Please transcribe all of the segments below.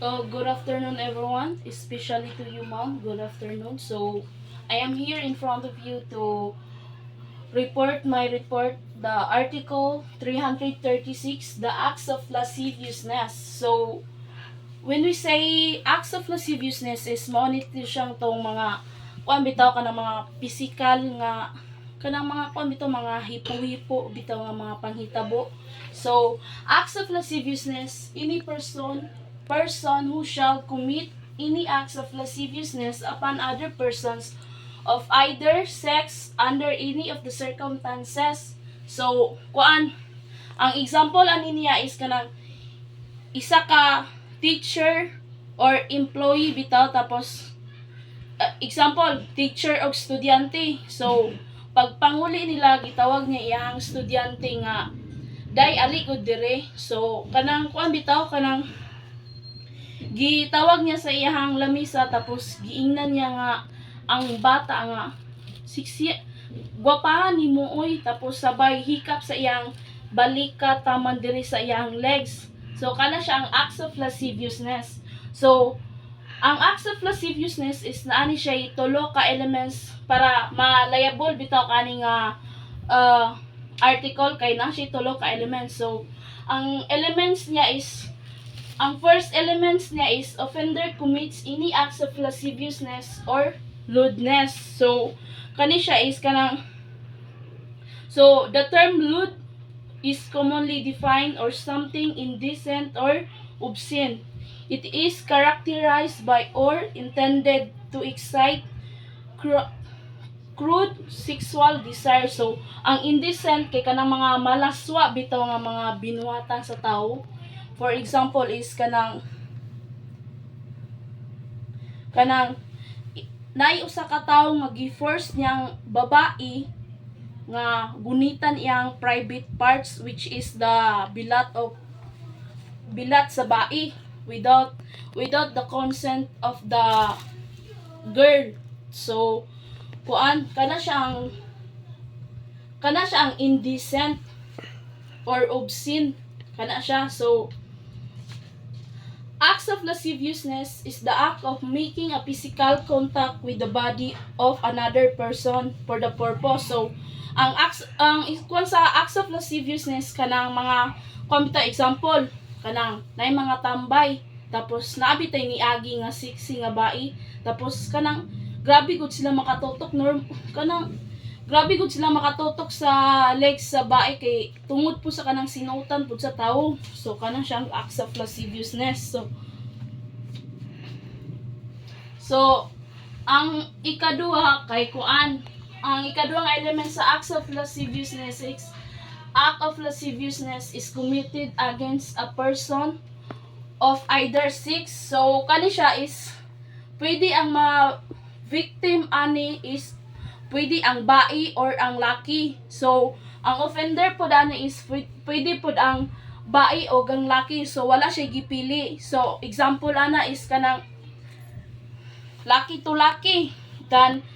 Good afternoon, everyone, especially to you, ma'am. Good afternoon. So, I am here in front of you to report, the article 336, the acts of lasciviousness. So, when we say acts of lasciviousness is monito siyang tong mga kuan bitaw ka ng mga physical nga kanang mga kuan bitaw mga hipo-hipo bitaw nga mga panghitabo. So, acts of lasciviousness, any person who shall commit any acts of lasciviousness upon other persons of either sex under any of the circumstances. So, kuan ang example ani niya is kanang isa ka teacher or employee bitaw tapos example teacher o estudyante, so pagpanguli nila gitawag niya iyang estudyante nga day ali gud dire, so kanang kuan bitaw kanang gitawag niya sa iyang lamisa tapos giingnan niya nga ang bata nga siksi gwapahan ni mo oy, tapos sabay hikap sa iyang balikat taman diri sa iyang legs. So kana siya ang acts of lasciviousness. So ang acts of lasciviousness is naani siya tulo ka elements para malayable bitaw kani nga article kay na siya tulo ka elements. So ang elements niya is ang first elements niya is offender commits any acts of lasciviousness or lewdness. So kani siya is kanang, so the term lewd is commonly defined or something indecent or obscene. It is characterized by or intended to excite crude sexual desire. So ang indecent kay kanang mga malaswa bitaw nga mga binuhatan sa tao. For example is kanang naay usa ka tawo nga gi-force niyang babae nga gunitan iyang private parts, which is the bilat sa bai without the consent of the girl. So kuan kana siya ang indecent or obscene kana siya. So acts of lasciviousness is the act of making a physical contact with the body of another person for the purpose. So, kung sa acts of lasciviousness kanang mga komita example kanang nay mga tambay tapos naabitay ni agi nga sexy nga bai tapos kanang grabe gud sila makatutok sa legs sa bae kay tungod po sa kanang sinutan po sa tao. So kanang siyang acts of lasciviousness. So ang ikaduha kay kuan, ang ikaduhang element sa acts of lasciviousness is act of lasciviousness is committed against a person of either sex. So kani siya is pwede ang victim ani is pwede ang bai or ang laki. So ang offender po dani is pwede po ang bai o ang laki. So wala siya gipili. So example ana is kanang laki to laki. Then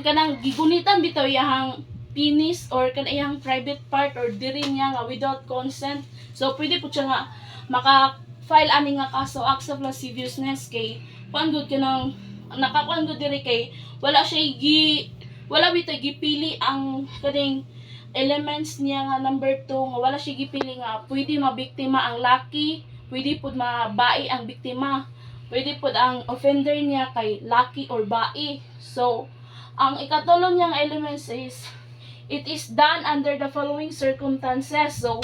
kanang gigunitan bitaw iyang penis or kanang private part or diri niya nga without consent. So pwede po siya nga maka-file ani nga kaso acts of lasciviousness kay kuan gud kanang nakakuan gud diri kay wala bitaw gipili ang kaning elements niya nga number 2 nga wala siya gipili nga pwede mabiktima ang laki, pwede pud mabai ang biktima, pwede pud ang offender niya kay laki or bai. So ang ikatulo niyang elements is it is done under the following circumstances. So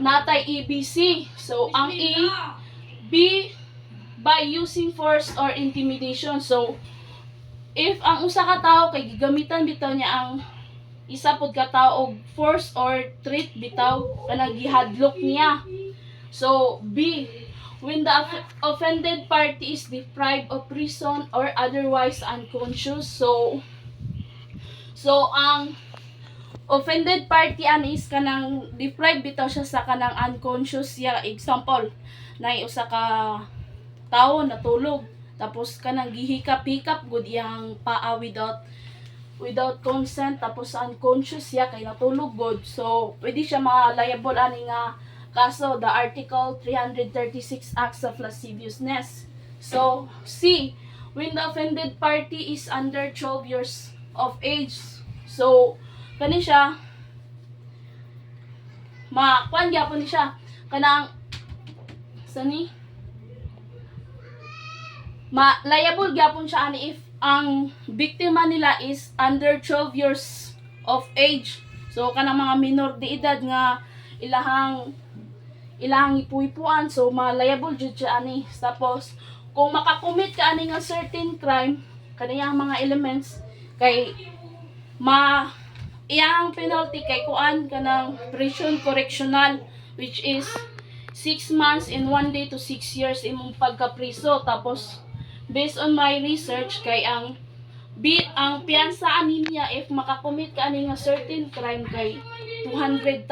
natay ABC. So ang B by using force or intimidation. So if ang usa ka tawo kay gigamitan bitaw niya ang isa pod ka tawo og force or threat bitaw kanang gihadlok niya. So B, when the offended party is deprived of reason or otherwise unconscious. So ang offended party ani is kanang deprived bitaw siya sa kanang unconscious siya. Example, nay usa ka tawo natulog tapos kanang gihikap-hikap gud iyang paa without consent tapos unconscious siya kay natulog gud. So pwede siya ma-liable ani nga kaso the Article 336 Acts of Lasciviousness. So, C. When the offended party is under 12 years of age. So, kani siya, kuan gyapon ni siya, kanang, sani? Liable gyapon siya ani if ang biktima nila is under 12 years of age. So, kanang mga minor de edad nga ilahang ipuipuan, so ma-liable jud siya ani. Tapos kung makakommit ka ani nga certain crime kaniyang mga elements kay iyang penalty kay kuan kanang prison correctional, which is 6 months and 1 day to 6 years imong pagkapriso. Tapos based on my research kay ang piyansaan niya if makakommit ka ani nga certain crime kay 200,000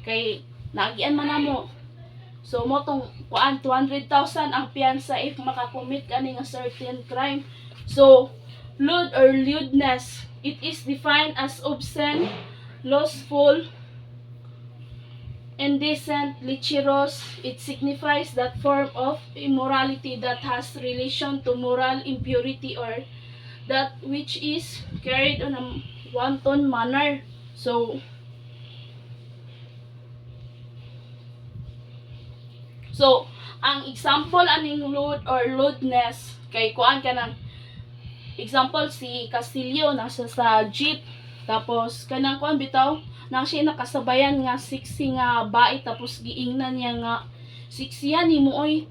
kay nagian man namo. So mo tong kuan 200,000 ang piyansa if makakommit ka ani nga certain crime. So lewd or lewdness, it is defined as obscene, lustful, indecent, lecherous. It signifies that form of immorality that has relation to moral impurity or that which is carried on a wanton manner. So ang example aning lewd or lewdness kay kuan kanang example si Castillo nasa sa jeep, tapos kanang kuan bitaw nang siya nakasabayan nga sexy nga bae, tapos giingnan niya nga siksiyan nimo oy,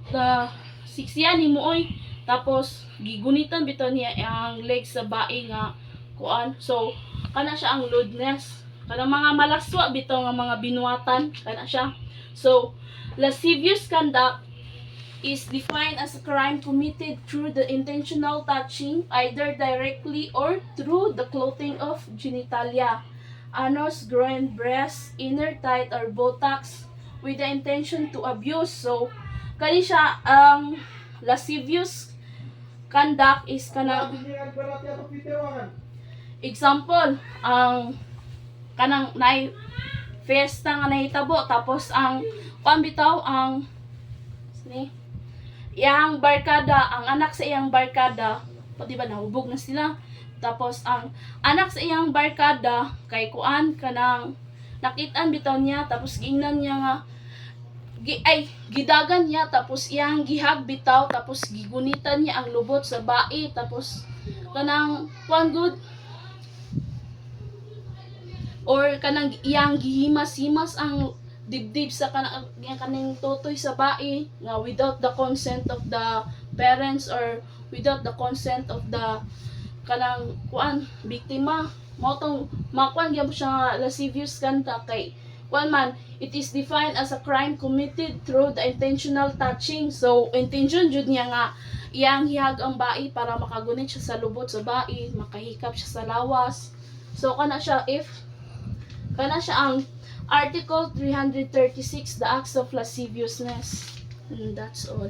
tapos gigunitan bitaw niya ang legs sa bae nga kuan. So kana siya ang lewdness, kanang mga malaswa bitaw nga mga binuatan kana siya. So lascivious conduct is defined as a crime committed through the intentional touching, either directly or through the clothing of genitalia, anus, groin, breast, inner thigh, or buttocks with the intention to abuse. So, kani siya ang lascivious conduct is kanang example, ang kanang nay fiesta nga nahitabo, tapos ang kuan bitaw ang iyang barkada, ang anak sa iyang barkada, di ba nahubog na sila. Tapos ang anak sa iyang barkada kay kuan kanang nakitaan bitaw niya, tapos giingnan niya nga gidagan niya, tapos iyang gihag bitaw, tapos gigunitan niya ang lubot sa bae, tapos kanang kuan good or kanang iyang gihimas-himas ang dibdib sa kaning tutoy sa bae nga without the consent of the parents or without the consent of the kanang kuan biktima. Mo tong makuan gyud siya lascivious conduct kay kuan man, it is defined as a crime committed through the intentional touching. So intention jud niya nga iyang hihag ang bae para makagunit siya sa lubot sa bae, makahikap siya sa lawas. So kana siya ang Article 336, the Acts of Lasciviousness. And that's all.